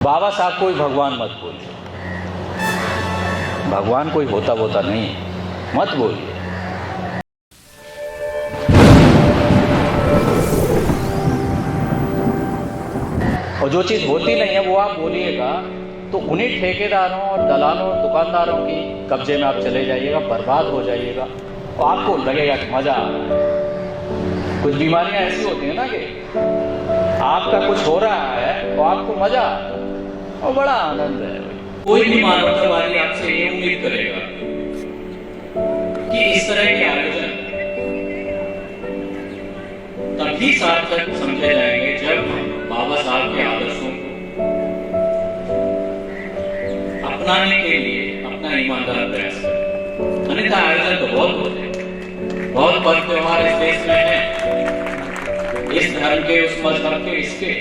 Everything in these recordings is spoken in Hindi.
बाबा साहब कोई भगवान मत बोलिए, भगवान कोई होता वोता नहीं है, मत बोलिए। और जो चीज़ होती नहीं है वो आप बोलिएगा तो उन्हीं ठेकेदारों और दलालों और दुकानदारों की कब्जे में आप चले जाइएगा, बर्बाद हो जाइएगा और आपको लगेगा कि मज़ा आ रहा है। कुछ बीमारियां ऐसी होती हैं ना कि आपका कुछ हो रहा है तो आपको मज़ा आ रहा है और बड़ा आनंद है। कोई भी मानवतावादी आपसे ये उम्मीद करेगा कि इस तरह के आयोजन तभी सार्थक समझे जाएंगे जब बाबा साहब के आदर्शों को अपनाने के लिए अपना ईमानदार प्रयास करें। अन्यथा आयोजन तो बहुत होते हैं, बहुत पर्व त्योहार इस देश में है, इस धर्म के उस मजहब के इसके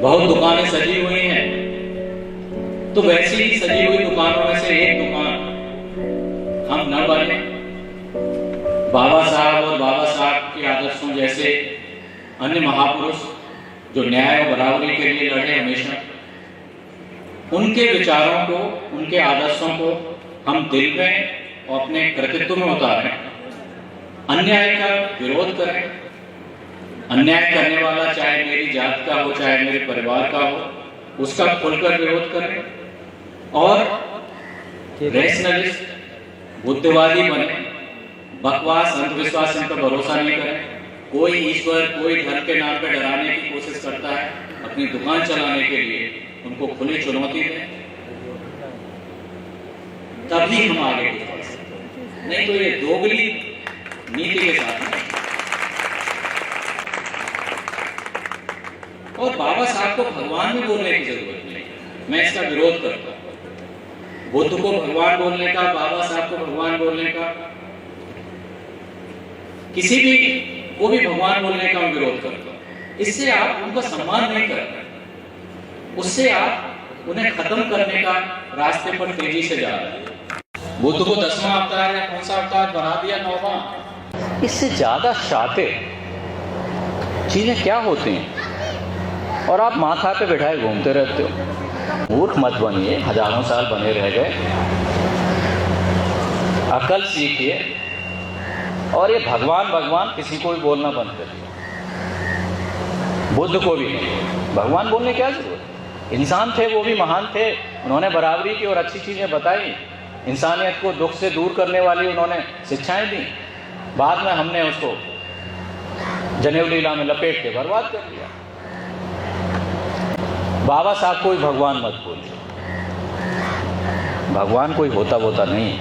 बहुत दुकानें सजी हुई हैं। तो वैसे ही सजी हुई दुकानों में से एक दुकान हम न बने। बाबा साहब और बाबा साहब के आदर्शों जैसे अन्य महापुरुष जो न्याय और बराबरी के लिए लड़े हमेशा, उनके विचारों को, उनके आदर्शों को हम दिल में और अपने कृतित्व में उतारें, अन्याय का विरोध करें। अन्याय करने वाला चाहे मेरी जात का हो, चाहे मेरे परिवार का हो, उसका खुलकर विरोध करें और रैशनलिस्ट, बुद्धिवादी बने, बकवास अंधविश्वास इन पर भरोसा नहीं करें। कोई ईश्वर, कोई धर्म के नाम पर डराने की कोशिश करता है, अपनी दुकान चलाने के लिए उनको खुली चुनौती दें, तभी हम आगे बढ़ सकते हैं। नहीं तो ये दोगली नीति के साथ नहीं। और बाबा साहब को भगवान भी बोलने की जरूरत नहीं, मैं इसका विरोध करता हूं। बुद्ध को भगवान बोलने का, बाबा साहब को भगवान बोलने का, किसी भी को भी भगवान बोलने का मैं विरोध करता हूं। इससे आप उनका सम्मान नहीं करते, उससे आप उन्हें खत्म करने का रास्ते पर तेजी से जा रहे हैं। बुद्ध को 10वां अवतार या कौन सा अवतार बना दिया, 9वां। इससे ज्यादा शातिर चीजें क्या होती हैं और आप माथा पे बिठाए घूमते रहते हो। मूर्ख मत बनिए, हजारों साल बने रह गए, अकल सीखिए और ये भगवान भगवान किसी को भी बोलना बंद करिए। बुद्ध को भी भगवान बोलने क्या जरूरत। इंसान थे, वो भी महान थे, उन्होंने बराबरी की और अच्छी चीजें बताई, इंसानियत को दुख से दूर करने वाली उन्होंने शिक्षाएं दी। बाद में हमने उसको जनेऊ लीला में लपेट के बर्बाद कर दिया। बाबा साहब कोई भगवान मत बोलिए, भगवान कोई होता वोता नहीं है,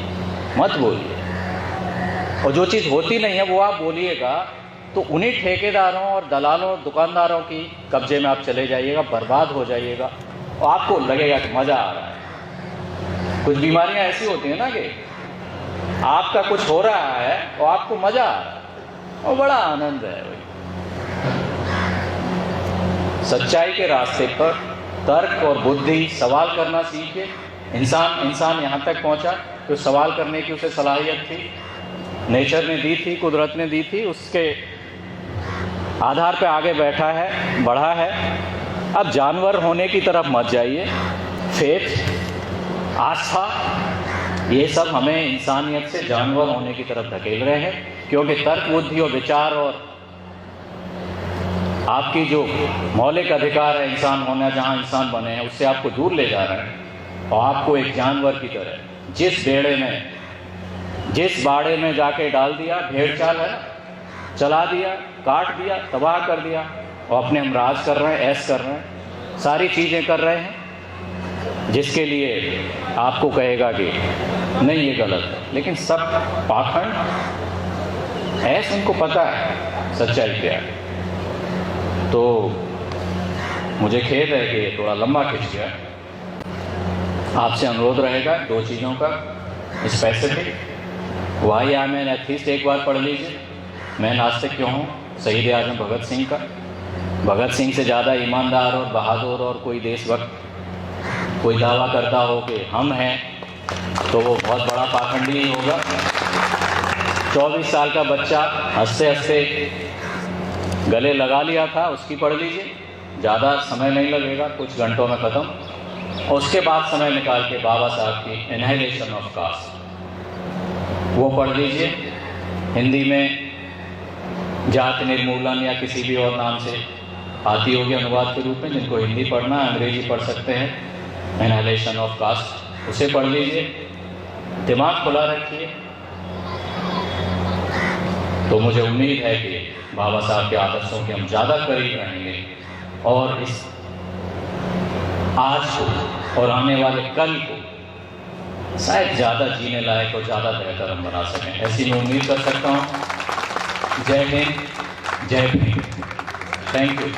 मत बोलिए। और जो चीज़ होती नहीं है वो आप बोलिएगा तो उन्हीं ठेकेदारों और दलालों और दुकानदारों की कब्जे में आप चले जाइएगा, बर्बाद हो जाइएगा और आपको लगेगा कि मज़ा आ रहा है। कुछ बीमारियां ऐसी होती हैं ना कि आपका कुछ हो रहा है तो आपको मज़ा आ रहा है और बड़ा आनंद है। सच्चाई के रास्ते पर तर्क और बुद्धि, सवाल करना सीखे। इंसान यहाँ तक पहुँचा तो सवाल करने की उसे सलाहियत थी, नेचर ने दी थी, कुदरत ने दी थी, उसके आधार पे आगे बैठा है, बढ़ा है। अब जानवर होने की तरफ मत जाइए। फेथ, आस्था, ये सब हमें इंसानियत से जानवर होने की तरफ धकेल रहे हैं, क्योंकि तर्क, बुद्धि और विचार और आपकी जो मौलिक अधिकार है इंसान होना, जहाँ इंसान बने हैं, उससे आपको दूर ले जा रहे हैं और आपको एक जानवर की तरह जिस बाड़े में जाके डाल दिया, भेड़ चाल है, चला दिया, काट दिया, तबाह कर दिया और अपने हम राज कर रहे हैं, ऐश कर रहे हैं, सारी चीज़ें कर रहे हैं, जिसके लिए आपको कहेगा कि नहीं ये गलत है। लेकिन सब पाखंड ऐश, उनको पता है सच्चाई क्या है। तो मुझे खेद है कि ये थोड़ा लंबा खिंच गया। आपसे अनुरोध रहेगा 2 चीज़ों का स्पेसिफिक। वाई आम एन एथिस्ट एक बार पढ़ लीजिए। मैं नास्तिक क्यों हूँ, शहीद आजम भगत सिंह का। भगत सिंह से ज़्यादा ईमानदार और बहादुर और कोई देशभक्त कोई दावा करता हो कि हम हैं तो वो बहुत बड़ा पाखंडी ही होगा। 24 साल का बच्चा हंसते हंसते गले लगा लिया था, उसकी पढ़ लीजिए। ज़्यादा समय नहीं लगेगा, कुछ घंटों में ख़त्म। और उसके बाद समय निकाल के बाबा साहब की एनहाइलेशन ऑफ कास्ट वो पढ़ लीजिए। हिंदी में जाति निर्मूलन या किसी भी और नाम से आती होगी अनुवाद के रूप में, जिनको हिंदी पढ़ना है अंग्रेजी पढ़ सकते हैं। एनहाइलेशन ऑफ कास्ट उसे पढ़ लीजिए, दिमाग खुला रखिए। तो मुझे उम्मीद है कि बाबा साहब के आदर्शों के हम ज़्यादा करीब रहेंगे और इस आज को और आने वाले कल को शायद ज़्यादा जीने लायक और ज़्यादा बेहतर हम बना सकें, ऐसी मैं उम्मीद कर सकता हूँ। जय हिंद, जय भीम। Thank you.